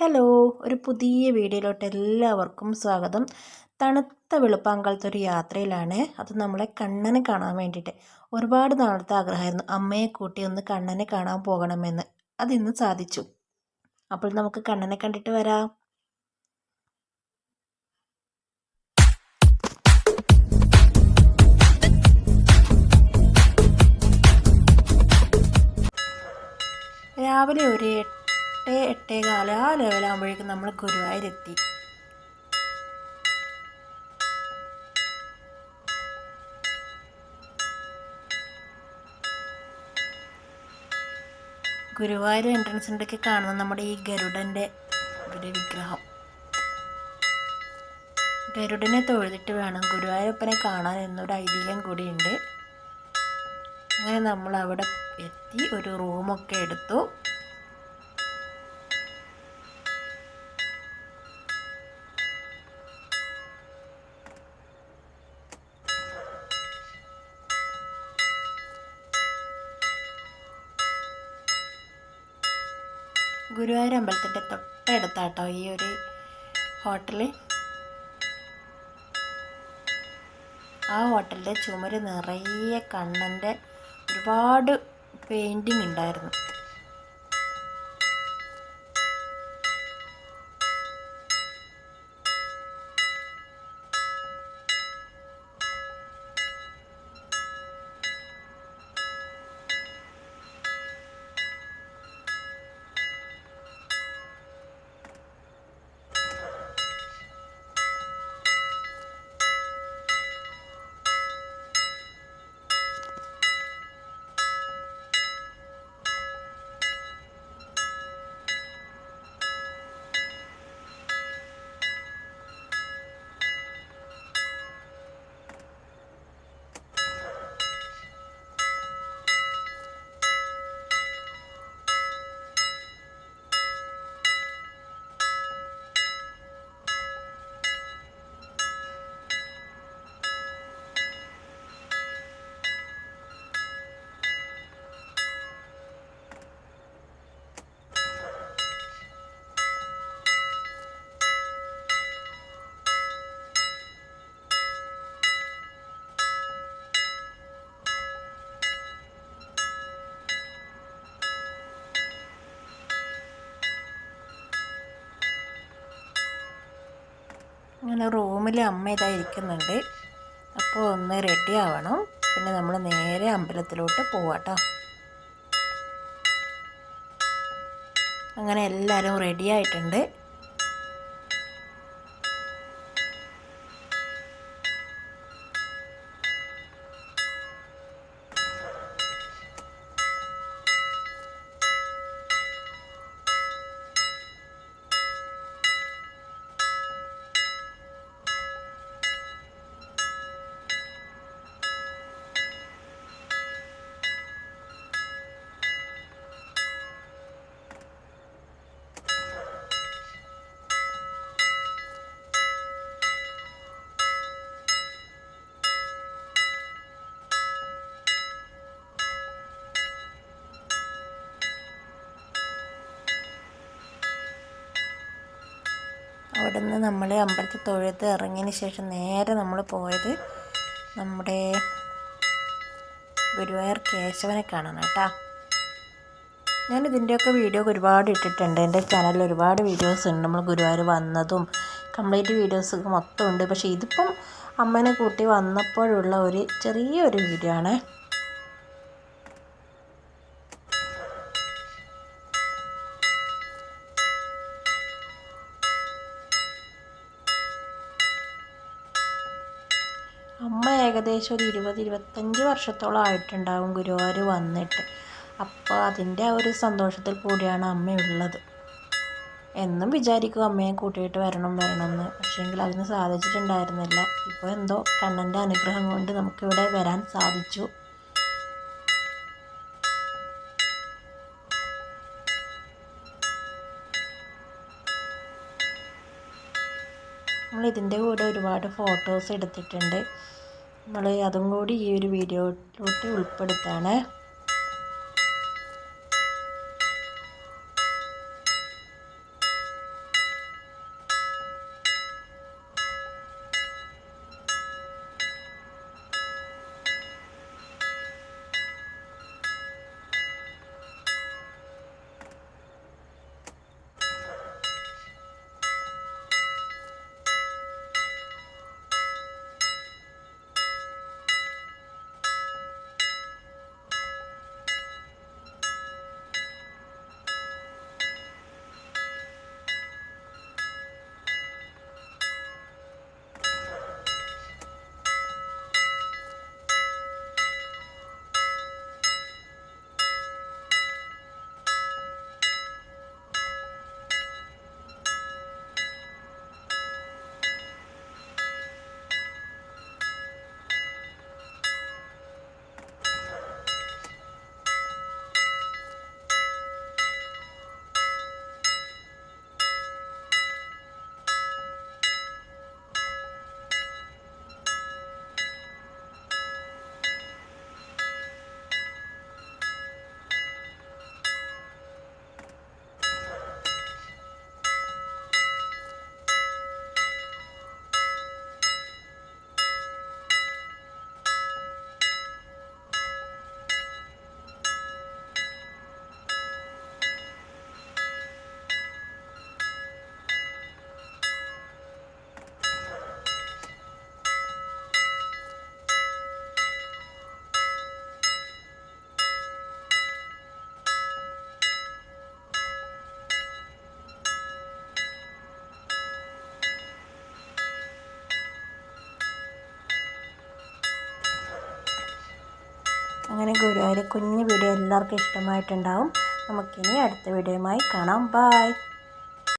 Hello, ഒരു പുതിയ വീഡിയോയിലോട്ട് എല്ലാവർക്കും സ്വാഗതം. തണുത്ത വെളുപ്പാങ്കാലത്തൊരു യാത്രയിലാണ്. അത് നമ്മളെ കണ്ണനെ കാണാൻ വേണ്ടിയിട്ട്. ഒരുപാട് നാളത്തെ ആഗ്രഹമായിരുന്നു അമ്മയെ കൂട്ടി ഒന്ന് കണ്ണനെ കാണാൻ പോകണമെന്ന്. അതിന്ന് സാധിച്ചു. അപ്പോൾ നമുക്ക് കണ്ണനെ കണ്ടിട്ട് വരാം. രാവിലെ ഒരു 8-8:15 ആ ലെവലാകുമ്പോഴേക്കും നമ്മൾ ഗുരുവായൂരെത്തി. ഗുരുവായൂർ എൻട്രൻസിൻ്റെയൊക്കെ കാണുന്ന നമ്മുടെ ഈ ഗരുഡൻ്റെ ഒരു വിഗ്രഹം. ഗരുഡനെ തൊഴുതിട്ട് വേണം ഗുരുവായൂരപ്പനെ കാണാൻ എന്നൊരു ഐതിഹ്യം കൂടിയുണ്ട്. അങ്ങനെ നമ്മൾ അവിടെ എത്തി, ഒരു റൂമൊക്കെ എടുത്തു. ഗുരുവായൂർ അമ്പലത്തിൻ്റെ തൊട്ടടുത്താട്ടോ ഈ ഒരു ഹോട്ടൽ. ആ ഹോട്ടലിൻ്റെ ചുമര് നിറയെ കണ്ണൻ്റെ ഒരുപാട് പെയിൻറ്റിങ് ഉണ്ടായിരുന്നു. അങ്ങനെ റൂമിൽ അമ്മ ഇതാ ഇരിക്കുന്നുണ്ട്. അപ്പോൾ ഒന്ന് റെഡി ആവണം. പിന്നെ നമ്മൾ നേരെ അമ്പലത്തിലോട്ട് പോവാട്ടോ. അങ്ങനെ എല്ലാവരും റെഡി ആയിട്ടുണ്ട്. അവിടെ നിന്ന് നമ്മൾ അമ്പലത്തിൽ തൊഴുത് ഇറങ്ങിയതിന് ശേഷം നേരെ നമ്മൾ പോയത് നമ്മുടെ ഗുരുവായൂർ കേശവനെ കാണണം കേട്ടോ. ഞാനിതിൻ്റെയൊക്കെ വീഡിയോ ഒരുപാട് ഇട്ടിട്ടുണ്ട്. എൻ്റെ ചാനലിൽ ഒരുപാട് വീഡിയോസ് ഉണ്ട്. നമ്മൾ ഗുരുവായൂർ വന്നതും കംപ്ലീറ്റ് വീഡിയോസ് മൊത്തം ഉണ്ട്. പക്ഷേ ഇതിപ്പം അമ്മനെ കൂട്ടി വന്നപ്പോഴുള്ള ഒരു ചെറിയൊരു വീഡിയോ ആണ്. അമ്മ ഏകദേശം ഒരു 20-25 വർഷത്തോളം ആയിട്ടുണ്ടാവും ഗുരുവായൂർ വന്നിട്ട്. അപ്പോൾ അതിൻ്റെ ആ ഒരു സന്തോഷത്തിൽ കൂടിയാണ് അമ്മയുള്ളത്. എന്നും വിചാരിക്കും അമ്മയെ കൂട്ടിയിട്ട് വരണം എന്ന്. പക്ഷേങ്കിൽ അതിന് സാധിച്ചിട്ടുണ്ടായിരുന്നില്ല. ഇപ്പോൾ എന്തോ കണ്ണൻ്റെ അനുഗ്രഹം കൊണ്ട് നമുക്കിവിടെ വരാൻ സാധിച്ചു. നമ്മൾ ഇതിൻ്റെ കൂടെ ഒരുപാട് ഫോട്ടോസ് എടുത്തിട്ടുണ്ട്. നമ്മൾ അതും കൂടി ഈ ഒരു വീഡിയോയിലോട്ട് ഉൾപ്പെടുത്താണ്. അങ്ങനെ ഗുരുവായൂർ കുഞ്ഞു വീഡിയോ എല്ലാവർക്കും ഇഷ്ടമായിട്ടുണ്ടാവും. നമുക്കിനി അടുത്ത വീഡിയോയുമായി കാണാം. ബായ്.